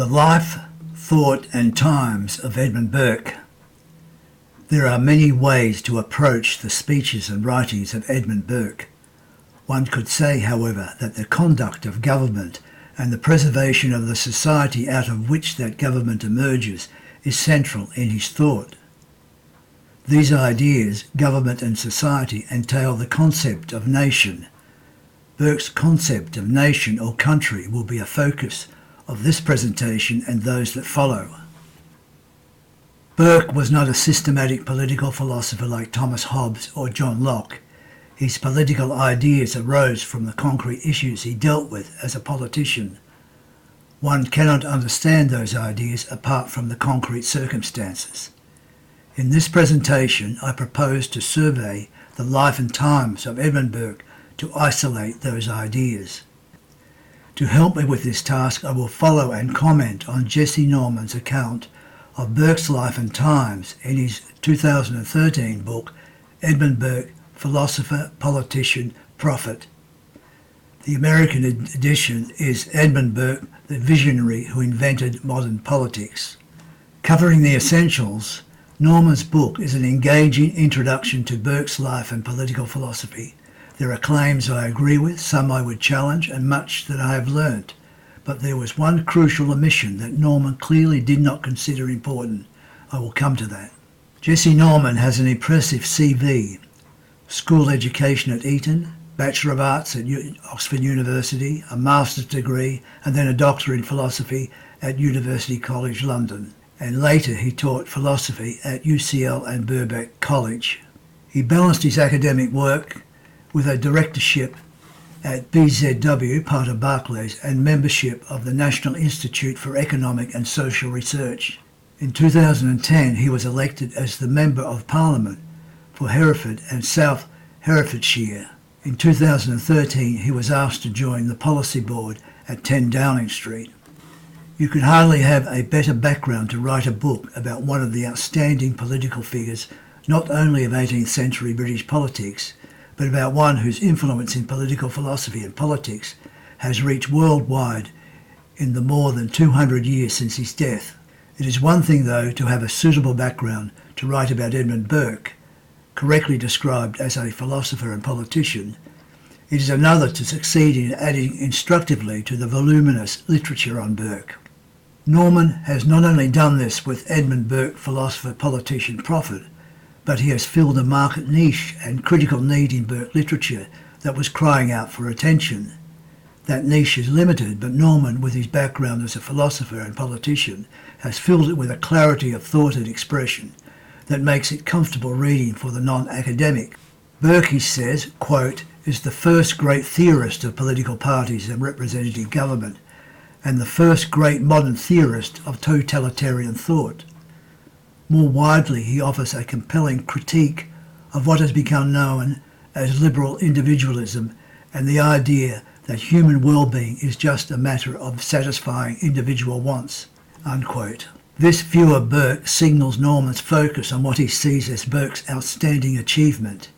The life, thought and times of Edmund Burke. There are many ways to approach the speeches and writings of Edmund Burke. One could say, however, that the conduct of government and the preservation of the society out of which that government emerges is central in his thought. These ideas, government and society, entail the concept of nation. Burke's concept of nation or country will be a focus of this presentation and those that follow. Burke was not a systematic political philosopher like Thomas Hobbes or John Locke. His political ideas arose from the concrete issues he dealt with as a politician. One cannot understand those ideas apart from the concrete circumstances. In this presentation, I propose to survey the life and times of Edmund Burke to isolate those ideas. To help me with this task, I will follow and comment on Jesse Norman's account of Burke's life and times in his 2013 book, Edmund Burke, Philosopher, Politician, Prophet. The American edition is Edmund Burke, the visionary who invented modern politics. Covering the essentials, Norman's book is an engaging introduction to Burke's life and political philosophy. There are claims I agree with, some I would challenge, and much that I have learnt. But there was one crucial omission that Norman clearly did not consider important. I will come to that. Jesse Norman has an impressive CV. School education at Eton, Bachelor of Arts at Oxford University, a master's degree, and then a doctor in philosophy at University College London. And later he taught philosophy at UCL and Birkbeck College. He balanced his academic work with a directorship at BZW, part of Barclays, and membership of the National Institute for Economic and Social Research. In 2010, he was elected as the Member of Parliament for Hereford and South Herefordshire. In 2013, he was asked to join the Policy Board at 10 Downing Street. You could hardly have a better background to write a book about one of the outstanding political figures, not only of 18th century British politics, but about one whose influence in political philosophy and politics has reached worldwide in the more than 200 years since his death. It is one thing, though, to have a suitable background to write about Edmund Burke, correctly described as a philosopher and politician. It is another to succeed in adding instructively to the voluminous literature on Burke. Norman has not only done this with Edmund Burke, philosopher, politician, prophet, but he has filled a market niche and critical need in Burke literature that was crying out for attention. That niche is limited, but Norman, with his background as a philosopher and politician, has filled it with a clarity of thought and expression that makes it comfortable reading for the non-academic. Burke, he says, quote, is the first great theorist of political parties and representative government, and the first great modern theorist of totalitarian thought. More widely, he offers a compelling critique of what has become known as liberal individualism and the idea that human well-being is just a matter of satisfying individual wants, unquote. This view of Burke signals Norman's focus on what he sees as Burke's outstanding achievement.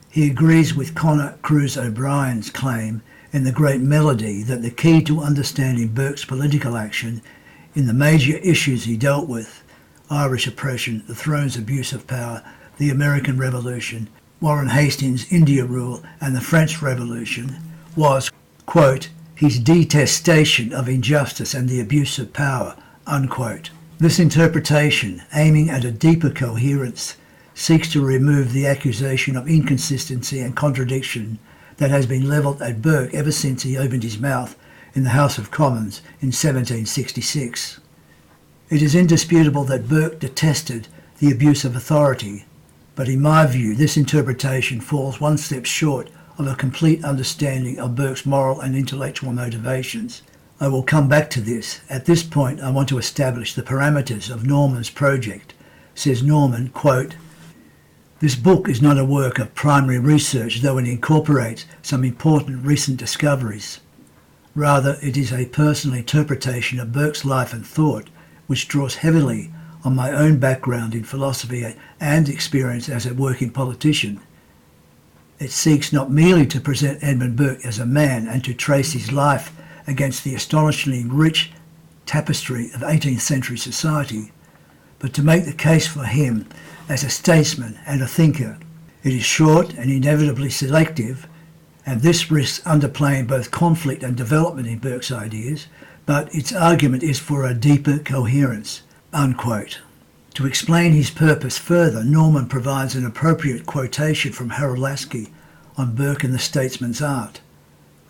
He agrees with Conor Cruise O'Brien's claim in The Great Melody that the key to understanding Burke's political action in the major issues he dealt with, Irish oppression, the throne's abuse of power, the American Revolution, Warren Hastings' India rule, and the French Revolution, was, quote, his detestation of injustice and the abuse of power, unquote. This interpretation, aiming at a deeper coherence, seeks to remove the accusation of inconsistency and contradiction that has been levelled at Burke ever since he opened his mouth in the House of Commons in 1766. It is indisputable that Burke detested the abuse of authority, but in my view this interpretation falls one step short of a complete understanding of Burke's moral and intellectual motivations. I will come back to this. At this point I want to establish the parameters of Norman's project. Says Norman, quote, this book is not a work of primary research, though it incorporates some important recent discoveries. Rather, it is a personal interpretation of Burke's life and thought, which draws heavily on my own background in philosophy and experience as a working politician. It seeks not merely to present Edmund Burke as a man and to trace his life against the astonishingly rich tapestry of 18th century society, but to make the case for him as a statesman and a thinker. It is short and inevitably selective, and this risks underplaying both conflict and development in Burke's ideas, but its argument is for a deeper coherence." Unquote. To explain his purpose further, Norman provides an appropriate quotation from Harold Laski on Burke and the Statesman's Art.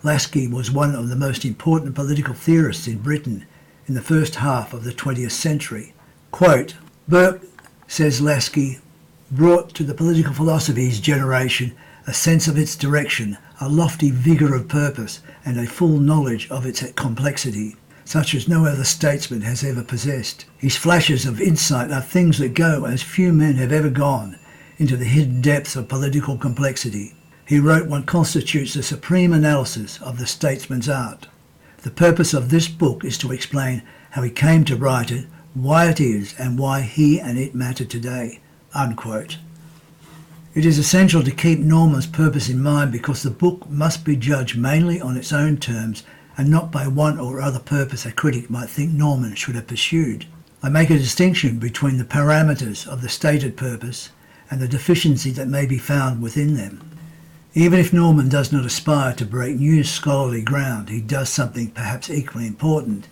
Laski was one of the most important political theorists in Britain in the first half of the 20th century. Quote, "Burke," says Laski, "brought to the political philosophy of his generation a sense of its direction, a lofty vigour of purpose, and a full knowledge of its complexity, such as no other statesman has ever possessed. His flashes of insight are things that go, as few men have ever gone, into the hidden depths of political complexity. He wrote what constitutes the supreme analysis of the statesman's art. The purpose of this book is to explain how he came to write it, why it is, and why he and it matter today." Unquote. It is essential to keep Norman's purpose in mind because the book must be judged mainly on its own terms and not by one or other purpose a critic might think Norman should have pursued. I make a distinction between the parameters of the stated purpose and the deficiency that may be found within them. Even if Norman does not aspire to break new scholarly ground, he does something perhaps equally important.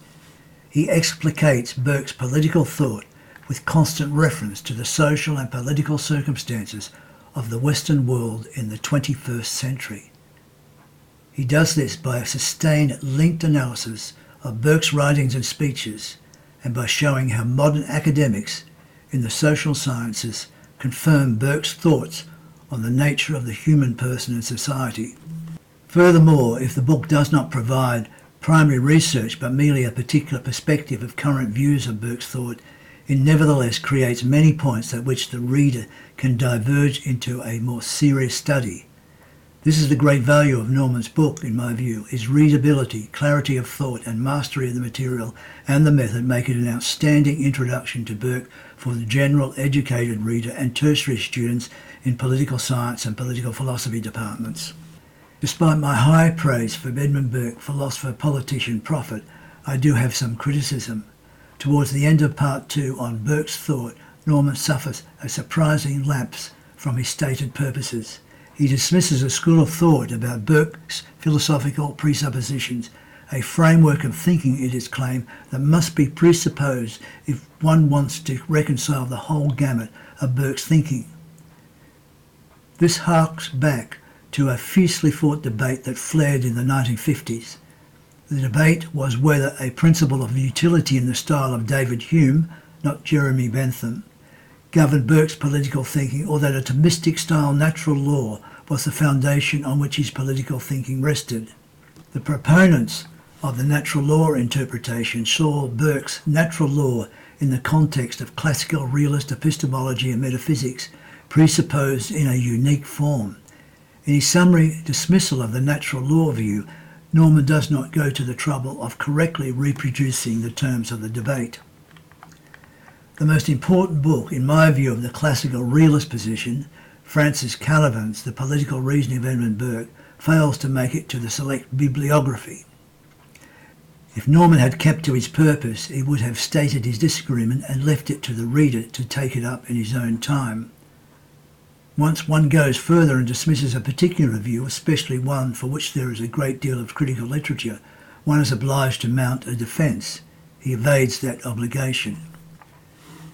He explicates Burke's political thought with constant reference to the social and political circumstances of the Western world in the 21st century. He does this by a sustained linked analysis of Burke's writings and speeches, and by showing how modern academics in the social sciences confirm Burke's thoughts on the nature of the human person and society. Furthermore, if the book does not provide primary research but merely a particular perspective of current views of Burke's thought, it nevertheless creates many points at which the reader can diverge into a more serious study. This is the great value of Norman's book, in my view. His readability, clarity of thought, and mastery of the material and the method make it an outstanding introduction to Burke for the general educated reader and tertiary students in political science and political philosophy departments. Despite my high praise for Edmund Burke, philosopher, politician, prophet, I do have some criticism. Towards the end of Part 2 on Burke's thought, Norman suffers a surprising lapse from his stated purposes. He dismisses a school of thought about Burke's philosophical presuppositions, a framework of thinking, it is claimed, that must be presupposed if one wants to reconcile the whole gamut of Burke's thinking. This harks back to a fiercely fought debate that flared in the 1950s. The debate was whether a principle of utility in the style of David Hume, not Jeremy Bentham, governed Burke's political thinking, or that a Thomistic-style natural law was the foundation on which his political thinking rested. The proponents of the natural law interpretation saw Burke's natural law in the context of classical realist epistemology and metaphysics, presupposed in a unique form. In his summary dismissal of the natural law view, Norman does not go to the trouble of correctly reproducing the terms of the debate. The most important book, in my view, of the classical realist position, Francis Calivan's The Political Reasoning of Edmund Burke, fails to make it to the select bibliography. If Norman had kept to his purpose, he would have stated his disagreement and left it to the reader to take it up in his own time. Once one goes further and dismisses a particular view, especially one for which there is a great deal of critical literature, one is obliged to mount a defence. He evades that obligation.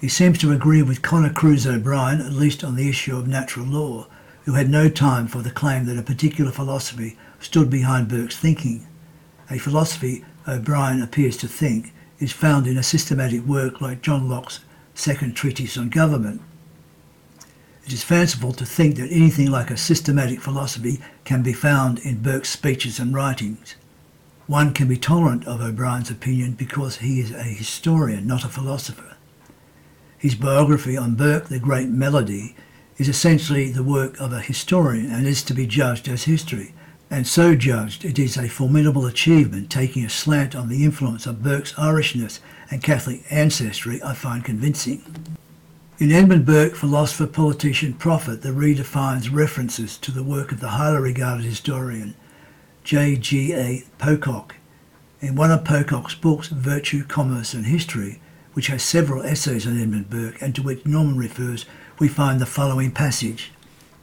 He seems to agree with Connor Cruise O'Brien, at least on the issue of natural law, who had no time for the claim that a particular philosophy stood behind Burke's thinking. A philosophy, O'Brien appears to think, is found in a systematic work like John Locke's Second Treatise on Government. It is fanciful to think that anything like a systematic philosophy can be found in Burke's speeches and writings. One can be tolerant of O'Brien's opinion because he is a historian, not a philosopher. His biography on Burke, The Great Melody, is essentially the work of a historian and is to be judged as history. And so judged, it is a formidable achievement, taking a slant on the influence of Burke's Irishness and Catholic ancestry I find convincing. In Edmund Burke, philosopher, politician, prophet, the reader finds references to the work of the highly regarded historian J.G.A. Pocock In one of Pocock's books, Virtue, Commerce and History, which has several essays on Edmund Burke and to which Norman refers, we find the following passage,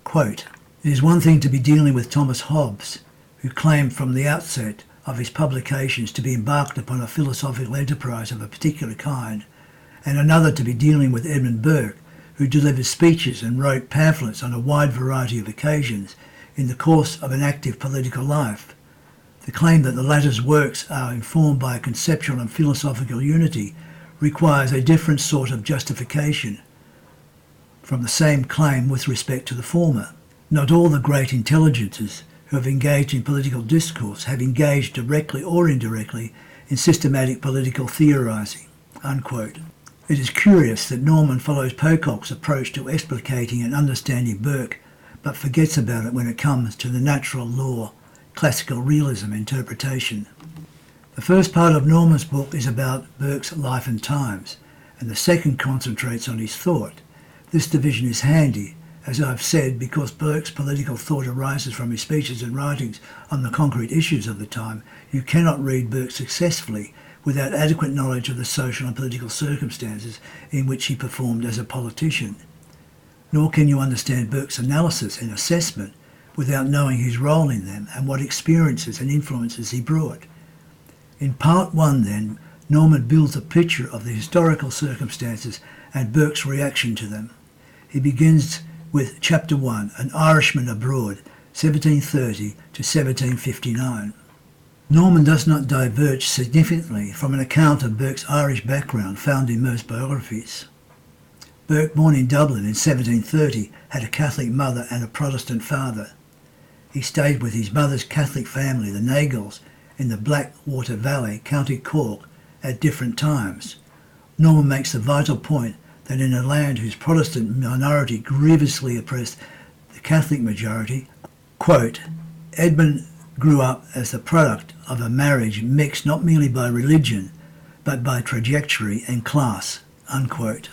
quote, "It is one thing to be dealing with Thomas Hobbes, who claimed from the outset of his publications to be embarked upon a philosophical enterprise of a particular kind, and another to be dealing with Edmund Burke, who delivered speeches and wrote pamphlets on a wide variety of occasions in the course of an active political life. The claim that the latter's works are informed by a conceptual and philosophical unity requires a different sort of justification from the same claim with respect to the former. Not all the great intelligences who have engaged in political discourse have engaged directly or indirectly in systematic political theorising." Unquote. It is curious that Norman follows Pocock's approach to explicating and understanding Burke, but forgets about it when it comes to the natural law, classical realism interpretation. The first part of Norman's book is about Burke's life and times, and the second concentrates on his thought. This division is handy, as I've said, because Burke's political thought arises from his speeches and writings on the concrete issues of the time. You cannot read Burke successfully without adequate knowledge of the social and political circumstances in which he performed as a politician. Nor can you understand Burke's analysis and assessment without knowing his role in them and what experiences and influences he brought. In part one, then, Norman builds a picture of the historical circumstances and Burke's reaction to them. He begins with Chapter 1, An Irishman Abroad, 1730 to 1759. Norman does not diverge significantly from an account of Burke's Irish background found in most biographies. Burke, born in Dublin in 1730, had a Catholic mother and a Protestant father. He stayed with his mother's Catholic family, the Nagels, in the Blackwater Valley, County Cork, at different times. Norman makes the vital point that in a land whose Protestant minority grievously oppressed the Catholic majority, quote, Edmund grew up as the product of a marriage mixed not merely by religion, but by trajectory and class, unquote.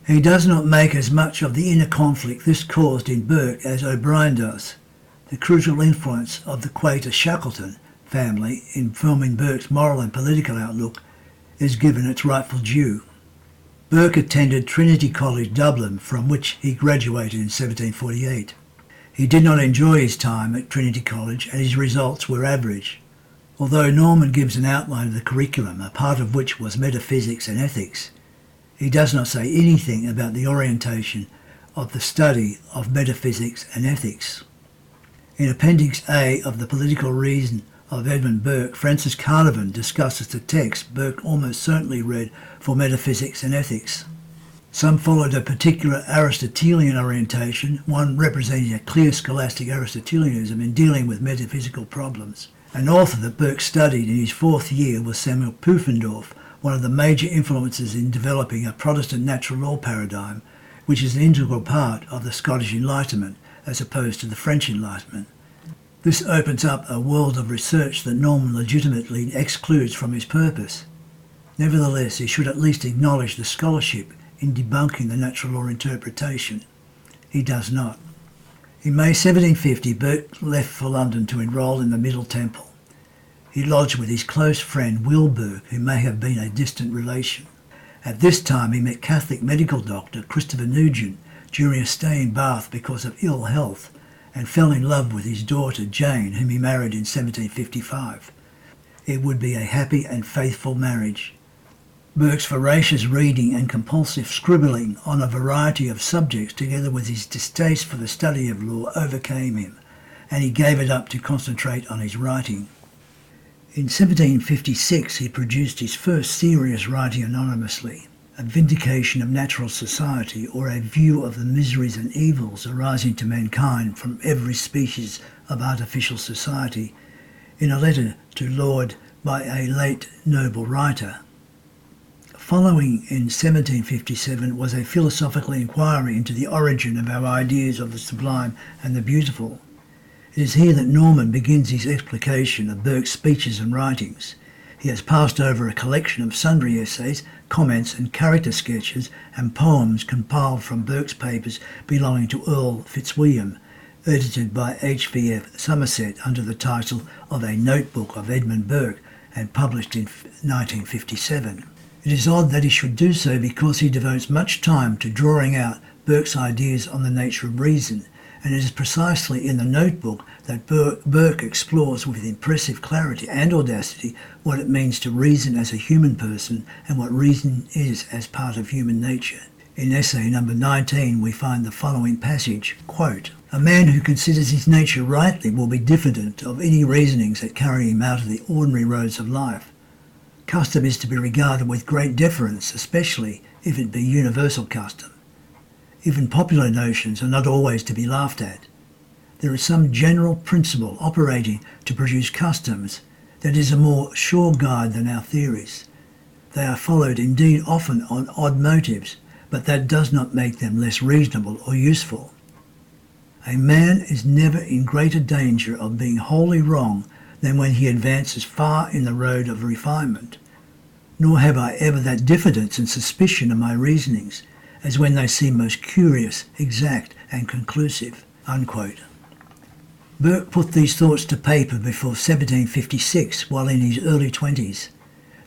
He does not make as much of the inner conflict this caused in Burke as O'Brien does. The crucial influence of the Quaker Shackleton family in forming Burke's moral and political outlook is given its rightful due. Burke attended Trinity College, Dublin, from which he graduated in 1748. He did not enjoy his time at Trinity College and his results were average. Although Norman gives an outline of the curriculum, a part of which was metaphysics and ethics, he does not say anything about the orientation of the study of metaphysics and ethics. In Appendix A of the Political Reason of Edmund Burke, Francis Carnarvon discusses the text Burke almost certainly read for metaphysics and ethics. Some followed a particular Aristotelian orientation, one representing a clear scholastic Aristotelianism in dealing with metaphysical problems. An author that Burke studied in his fourth year was Samuel Pufendorf, one of the major influences in developing a Protestant natural law paradigm, which is an integral part of the Scottish Enlightenment as opposed to the French Enlightenment. This opens up a world of research that Norman legitimately excludes from his purpose. Nevertheless, he should at least acknowledge the scholarship in debunking the natural law interpretation. He does not. In May 1750, Burke left for London to enrol in the Middle Temple. He lodged with his close friend Will Burke, who may have been a distant relation. At this time, he met Catholic medical doctor Christopher Nugent during a stay in Bath because of ill health, and fell in love with his daughter Jane, whom he married in 1755. It would be a happy and faithful marriage. Burke's voracious reading and compulsive scribbling on a variety of subjects, together with his distaste for the study of law, overcame him, and he gave it up to concentrate on his writing. In 1756 he produced his first serious writing anonymously, A Vindication of Natural Society, or a View of the Miseries and Evils arising to mankind from every species of artificial society, in a letter to Laud by a late noble writer. Following in 1757 was a philosophical inquiry into the origin of our ideas of the sublime and the beautiful. It is here that Norman begins his explication of Burke's speeches and writings. He has passed over a collection of sundry essays, comments and character sketches and poems compiled from Burke's papers belonging to Earl Fitzwilliam, edited by H.V.F. Somerset under the title of A Notebook of Edmund Burke, and published in 1957. It is odd that he should do so because he devotes much time to drawing out Burke's ideas on the nature of reason, and it is precisely in the notebook that Burke explores with impressive clarity and audacity what it means to reason as a human person and what reason is as part of human nature. In essay number 19 we find the following passage, quote, "A man who considers his nature rightly will be diffident of any reasonings that carry him out of the ordinary roads of life. Custom is to be regarded with great deference, especially if it be universal custom. Even popular notions are not always to be laughed at. There is some general principle operating to produce customs that is a more sure guide than our theories. They are followed indeed often on odd motives, but that does not make them less reasonable or useful. A man is never in greater danger of being wholly wrong than when he advances far in the road of refinement. Nor have I ever that diffidence and suspicion of my reasonings as when they seem most curious, exact, and conclusive." Unquote. Burke put these thoughts to paper before 1756 while in his early 20s.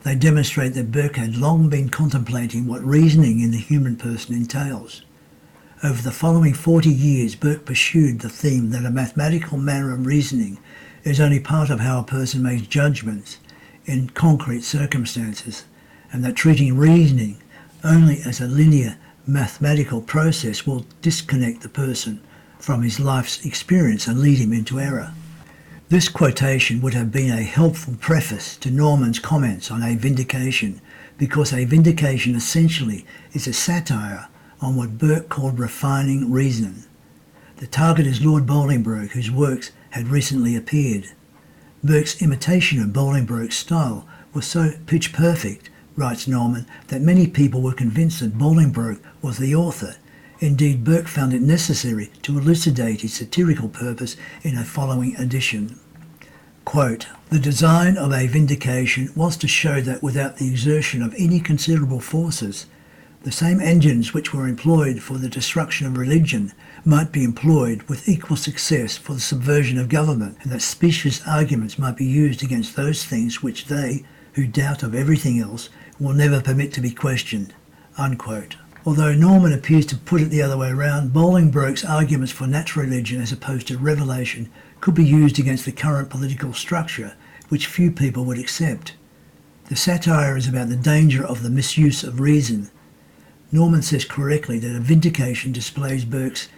They demonstrate that Burke had long been contemplating what reasoning in the human person entails. Over the following 40 years, Burke pursued the theme that a mathematical manner of reasoning is only part of how a person makes judgments in concrete circumstances, and that treating reasoning only as a linear mathematical process will disconnect the person from his life's experience and lead him into error. This quotation would have been a helpful preface to Norman's comments on a vindication, because a vindication essentially is a satire on what Burke called refining reason. The target is Lord Bolingbroke, whose works had recently appeared. Burke's imitation of Bolingbroke's style was so pitch perfect, writes Norman, that many people were convinced that Bolingbroke was the author. Indeed, Burke found it necessary to elucidate his satirical purpose in a following edition. Quote, "The design of a vindication was to show that without the exertion of any considerable forces, the same engines which were employed for the destruction of religion might be employed with equal success for the subversion of government, and that specious arguments might be used against those things which they, who doubt of everything else, will never permit to be questioned." Unquote. Although Norman appears to put it the other way around, Bolingbroke's arguments for natural religion as opposed to revelation could be used against the current political structure, which few people would accept. The satire is about the danger of the misuse of reason. Norman says correctly that a vindication displays Burke's,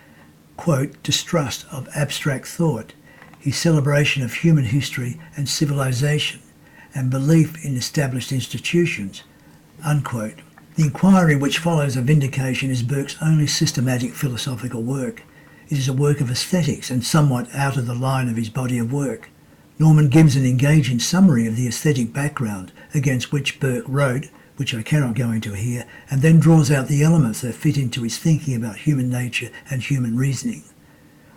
quote, "distrust of abstract thought, his celebration of human history and civilization, and belief in established institutions," unquote. The inquiry which follows a vindication is Burke's only systematic philosophical work. It is a work of aesthetics and somewhat out of the line of his body of work. Norman gives an engaging summary of the aesthetic background against which Burke wrote, which I cannot go into here, and then draws out the elements that fit into his thinking about human nature and human reasoning.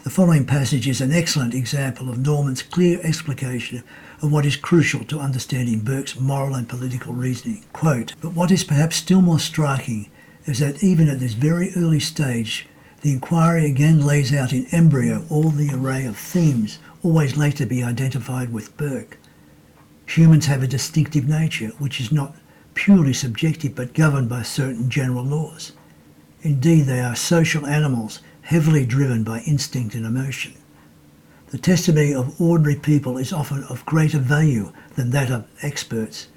The following passage is an excellent example of Norman's clear explication of what is crucial to understanding Burke's moral and political reasoning. Quote, "But what is perhaps still more striking is that even at this very early stage, the inquiry again lays out in embryo all the array of themes always later to be identified with Burke. Humans have a distinctive nature, which is not purely subjective but governed by certain general laws. Indeed, they are social animals, heavily driven by instinct and emotion. The testimony of ordinary people is often of greater value than that of experts.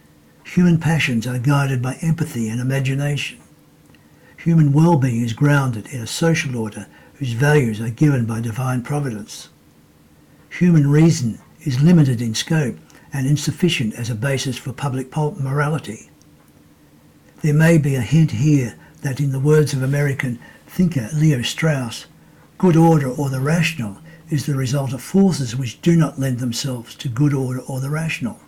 Human passions are guided by empathy and imagination. Human well-being is grounded in a social order whose values are given by divine providence. Human reason is limited in scope and insufficient as a basis for public morality. There may be a hint here that, in the words of American thinker Leo Strauss, good order or the rational is the result of forces which do not lend themselves to good order or the rational.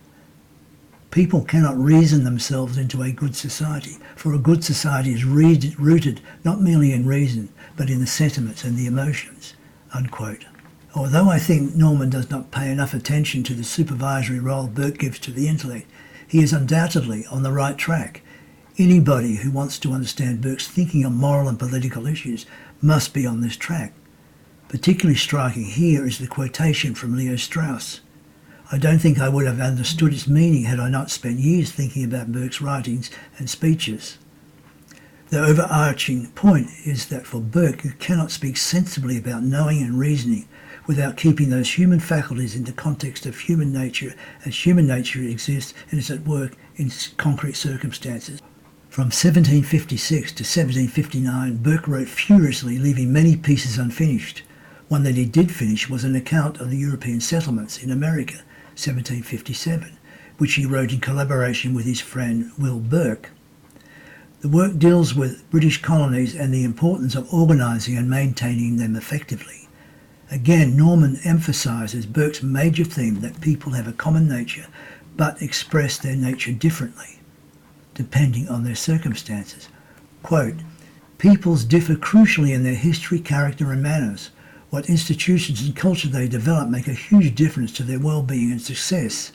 People cannot reason themselves into a good society, for a good society is rooted not merely in reason, but in the sentiments and the emotions." Unquote. Although I think Norman does not pay enough attention to the supervisory role Burke gives to the intellect, he is undoubtedly on the right track. Anybody who wants to understand Burke's thinking on moral and political issues must be on this track. Particularly striking here is the quotation from Leo Strauss. I don't think I would have understood its meaning had I not spent years thinking about Burke's writings and speeches. The overarching point is that for Burke you cannot speak sensibly about knowing and reasoning without keeping those human faculties in the context of human nature as human nature exists and is at work in concrete circumstances. From 1756 to 1759, Burke wrote furiously, leaving many pieces unfinished. One that he did finish was an account of the European settlements in America, 1757, which he wrote in collaboration with his friend Will Burke. The work deals with British colonies and the importance of organising and maintaining them effectively. Again, Norman emphasises Burke's major theme that people have a common nature but express their nature differently, depending on their circumstances. Quote, "Peoples differ crucially in their history, character and manners. What institutions and culture they develop make a huge difference to their well-being and success.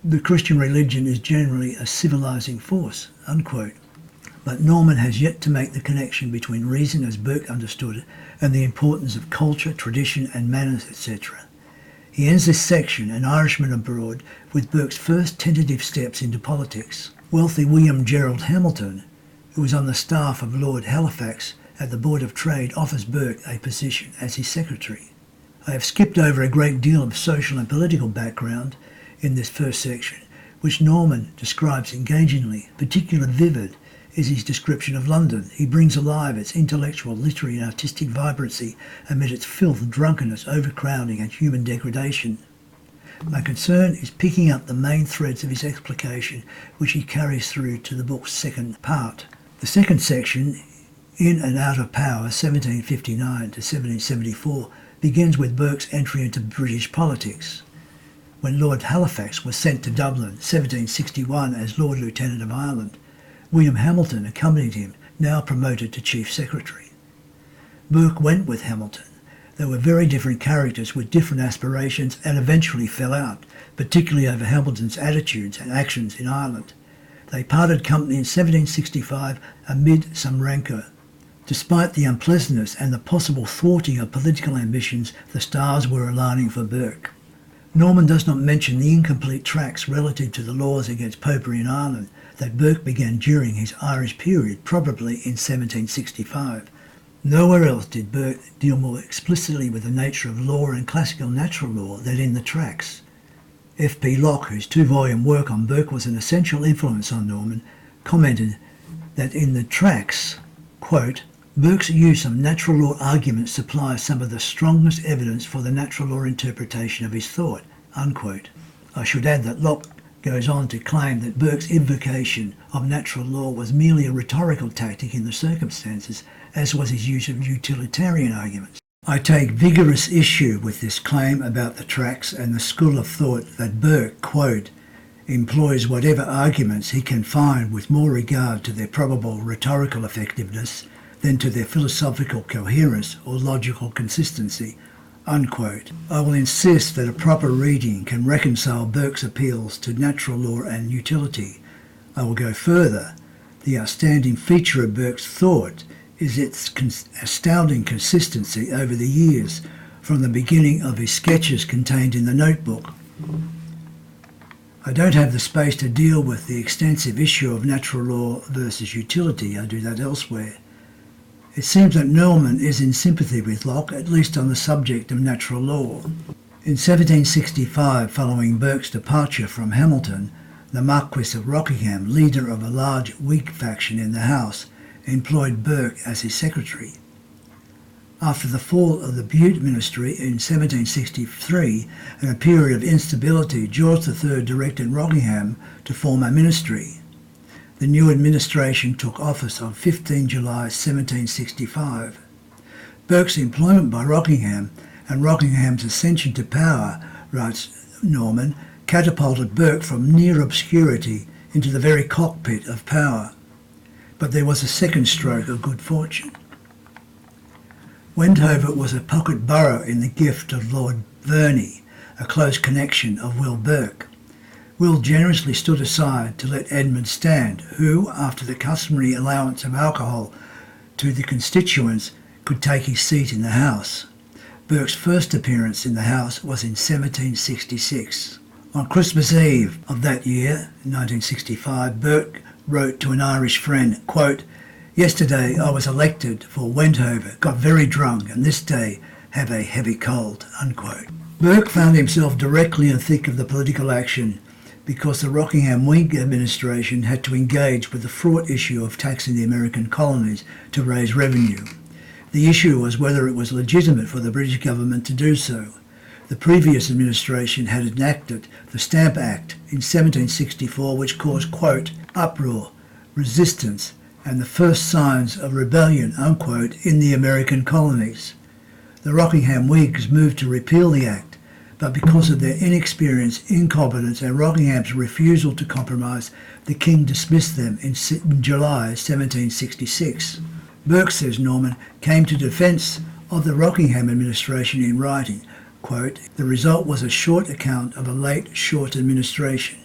The Christian religion is generally a civilizing force," unquote. But Norman has yet to make the connection between reason as Burke understood it and the importance of culture, tradition and manners, etc. He ends this section, An Irishman Abroad, with Burke's first tentative steps into politics. Wealthy William Gerald Hamilton, who was on the staff of Lord Halifax at the Board of Trade, offers Burke a position as his secretary. I have skipped over a great deal of social and political background in this first section, which Norman describes engagingly. Particularly vivid is his description of London. He brings alive its intellectual, literary and artistic vibrancy amid its filth, drunkenness, overcrowding and human degradation. My concern is picking up the main threads of his explication, which he carries through to the book's second part. The second section, In and Out of Power, 1759 to 1774, begins with Burke's entry into British politics, when Lord Halifax was sent to Dublin, 1761, as Lord Lieutenant of Ireland. William Hamilton accompanied him, now promoted to Chief Secretary. Burke went with Hamilton. They were very different characters with different aspirations and eventually fell out, particularly over Hamilton's attitudes and actions in Ireland. They parted company in 1765 amid some rancour. Despite the unpleasantness and the possible thwarting of political ambitions, the stars were aligning for Burke. Norman does not mention the incomplete tracts relative to the laws against popery in Ireland that Burke began during his Irish period, probably in 1765. Nowhere else did Burke deal more explicitly with the nature of law and classical natural law than in the tracts. F. P. Locke, whose two-volume work on Burke was an essential influence on Norman, commented that in the tracts, quote, "Burke's use of natural law arguments supplies some of the strongest evidence for the natural law interpretation of his thought," unquote. I should add that Locke goes on to claim that Burke's invocation of natural law was merely a rhetorical tactic in the circumstances, as was his use of utilitarian arguments. I take vigorous issue with this claim about the tracts and the school of thought that Burke, quote, "employs whatever arguments he can find with more regard to their probable rhetorical effectiveness than to their philosophical coherence or logical consistency," unquote. I will insist that a proper reading can reconcile Burke's appeals to natural law and utility. I will go further. The outstanding feature of Burke's thought is its astounding consistency over the years, from the beginning of his sketches contained in the notebook. I don't have the space to deal with the extensive issue of natural law versus utility. I do that elsewhere. It seems that Norman is in sympathy with Locke, at least on the subject of natural law. In 1765, following Burke's departure from Hamilton, the Marquis of Rockingham, leader of a large Whig faction in the House, employed Burke as his secretary. After the fall of the Bute ministry in 1763 and a period of instability, George III directed Rockingham to form a ministry. The new administration took office on 15 July 1765. Burke's employment by Rockingham and Rockingham's ascension to power, writes Norman, catapulted Burke from near obscurity into the very cockpit of power. But there was a second stroke of good fortune. Wendover was a pocket borough in the gift of Lord Verney, a close connection of Will Burke. Will generously stood aside to let Edmund stand, who, after the customary allowance of alcohol to the constituents, could take his seat in the House. Burke's first appearance in the House was in 1766. On Christmas Eve of that year, 1965, Burke wrote to an Irish friend, quote, "Yesterday I was elected for Wenthover, got very drunk, and this day have a heavy cold," unquote. Burke found himself directly in the thick of the political action because the Rockingham Whig administration had to engage with the fraught issue of taxing the American colonies to raise revenue. The issue was whether it was legitimate for the British government to do so. The previous administration had enacted the Stamp Act in 1764, which caused, quote, "uproar, resistance, and the first signs of rebellion," unquote, in the American colonies. The Rockingham Whigs moved to repeal the Act, but because of their inexperience, incompetence, and Rockingham's refusal to compromise, the King dismissed them in July 1766. Burke, says Norman, came to defence of the Rockingham administration in writing, quote, "The result was a short account of a late, short administration,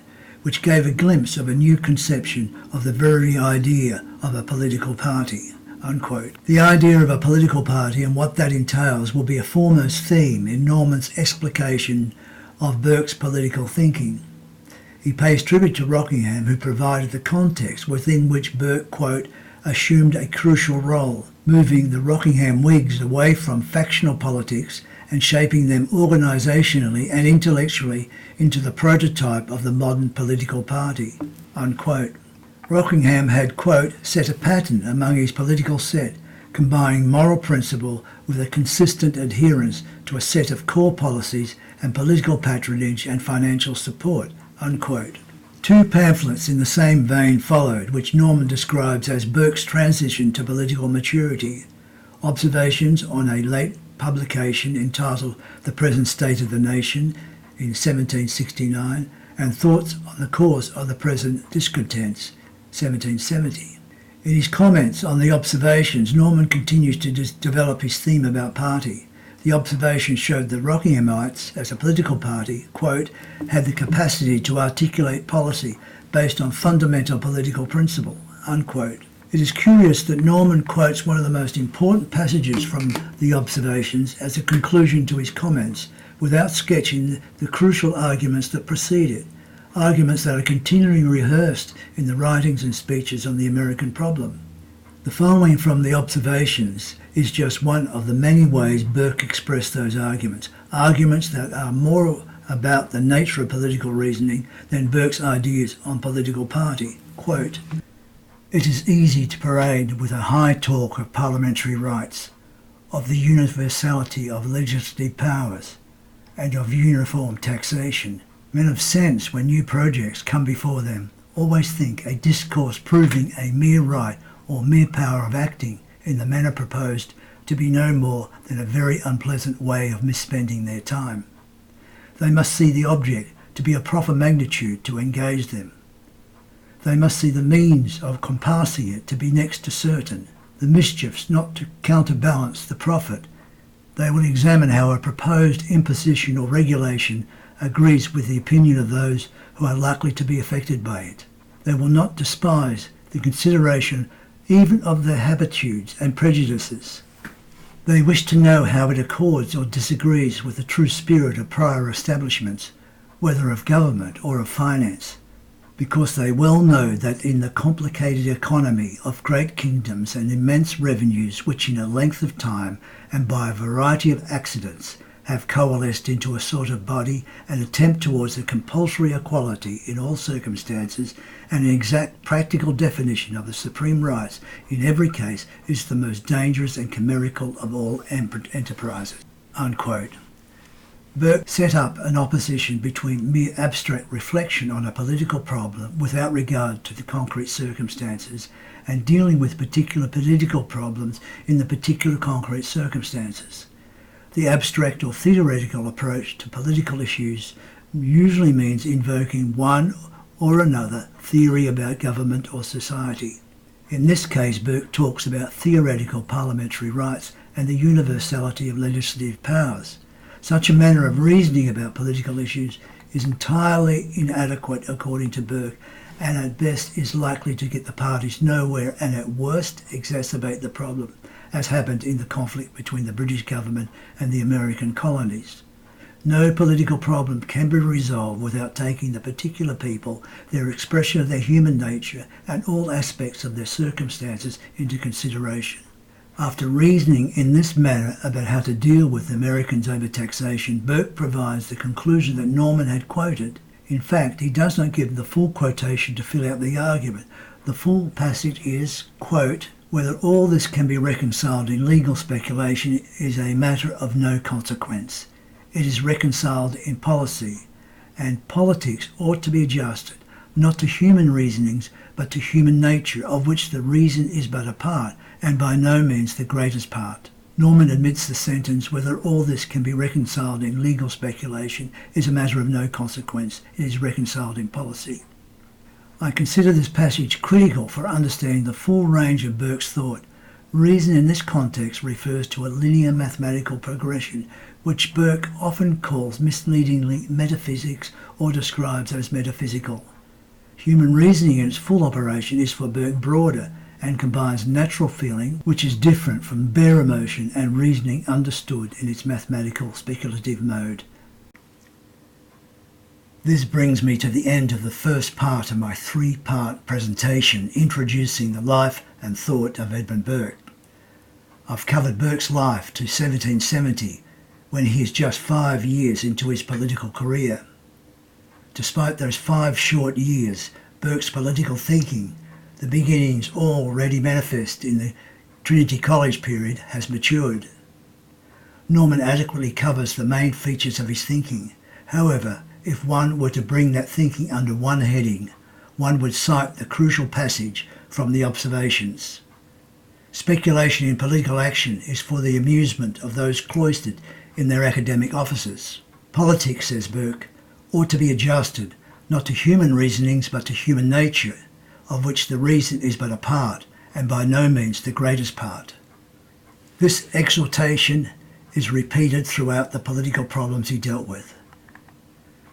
which gave a glimpse of a new conception of the very idea of a political party," unquote. The idea of a political party and what that entails will be a foremost theme in Norman's explication of Burke's political thinking. He pays tribute to Rockingham, who provided the context within which Burke, quote, "assumed a crucial role, moving the Rockingham Whigs away from factional politics and shaping them organisationally and intellectually into the prototype of the modern political party," unquote. Rockingham had, quote, "set a pattern among his political set, combining moral principle with a consistent adherence to a set of core policies and political patronage and financial support," unquote. Two pamphlets in the same vein followed, which Norman describes as Burke's transition to political maturity: Observations on a late publication entitled The Present State of the Nation in 1769, and Thoughts on the Cause of the Present Discontents, 1770. In his comments on the observations, Norman continues to develop his theme about party. The observations showed that Rockinghamites, as a political party, quote, "had the capacity to articulate policy based on fundamental political principle," unquote. It is curious that Norman quotes one of the most important passages from the observations as a conclusion to his comments, without sketching the crucial arguments that precede it, arguments that are continually rehearsed in the writings and speeches on the American problem. The following from the observations is just one of the many ways Burke expressed those arguments, arguments that are more about the nature of political reasoning than Burke's ideas on political party. Quote, "It is easy to parade with a high talk of parliamentary rights, of the universality of legislative powers, and of uniform taxation. Men of sense, when new projects come before them, always think a discourse proving a mere right or mere power of acting in the manner proposed to be no more than a very unpleasant way of misspending their time. They must see the object to be of proper magnitude to engage them. They must see the means of compassing it to be next to certain, the mischiefs not to counterbalance the profit. They will examine how a proposed imposition or regulation agrees with the opinion of those who are likely to be affected by it. They will not despise the consideration even of their habitudes and prejudices. They wish to know how it accords or disagrees with the true spirit of prior establishments, whether of government or of finance, because they well know that in the complicated economy of great kingdoms and immense revenues which in a length of time and by a variety of accidents have coalesced into a sort of body, an attempt towards a compulsory equality in all circumstances and an exact practical definition of the supreme rights in every case is the most dangerous and chimerical of all enterprises," unquote. Burke set up an opposition between mere abstract reflection on a political problem without regard to the concrete circumstances and dealing with particular political problems in the particular concrete circumstances. The abstract or theoretical approach to political issues usually means invoking one or another theory about government or society. In this case, Burke talks about theoretical parliamentary rights and the universality of legislative powers. Such a manner of reasoning about political issues is entirely inadequate according to Burke, and at best is likely to get the parties nowhere and at worst exacerbate the problem, as happened in the conflict between the British government and the American colonies. No political problem can be resolved without taking the particular people, their expression of their human nature, and all aspects of their circumstances into consideration. After reasoning in this manner about how to deal with Americans over taxation, Burke provides the conclusion that Norman had quoted. In fact, he does not give the full quotation to fill out the argument. The full passage is, quote, "Whether all this can be reconciled in legal speculation is a matter of no consequence. It is reconciled in policy, and politics ought to be adjusted, not to human reasonings, but to human nature, of which the reason is but a part, and by no means the greatest part." Norman admits the sentence, "Whether all this can be reconciled in legal speculation is a matter of no consequence. It is reconciled in policy." I consider this passage critical for understanding the full range of Burke's thought. Reason in this context refers to a linear mathematical progression, which Burke often calls misleadingly metaphysics or describes as metaphysical. Human reasoning in its full operation is for Burke broader and combines natural feeling, which is different from bare emotion, and reasoning understood in its mathematical speculative mode. This brings me to the end of the first part of my three-part presentation introducing the life and thought of Edmund Burke. I've covered Burke's life to 1770, when he is just 5 years into his political career. Despite those 5 short years, Burke's political thinking, the beginnings already manifest in the Trinity College period, has matured. Norman adequately covers the main features of his thinking. However, if one were to bring that thinking under one heading, one would cite the crucial passage from the Observations. Speculation in political action is for the amusement of those cloistered in their academic offices. Politics, says Burke, ought to be adjusted, not to human reasonings, but to human nature, of which the reason is but a part, and by no means the greatest part. This exhortation is repeated throughout the political problems he dealt with.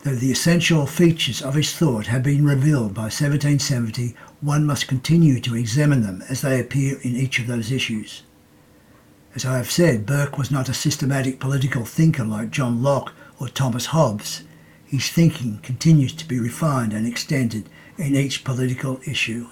Though the essential features of his thought have been revealed by 1770, one must continue to examine them as they appear in each of those issues. As I have said, Burke was not a systematic political thinker like John Locke or Thomas Hobbes. His thinking continues to be refined and extended in each political issue.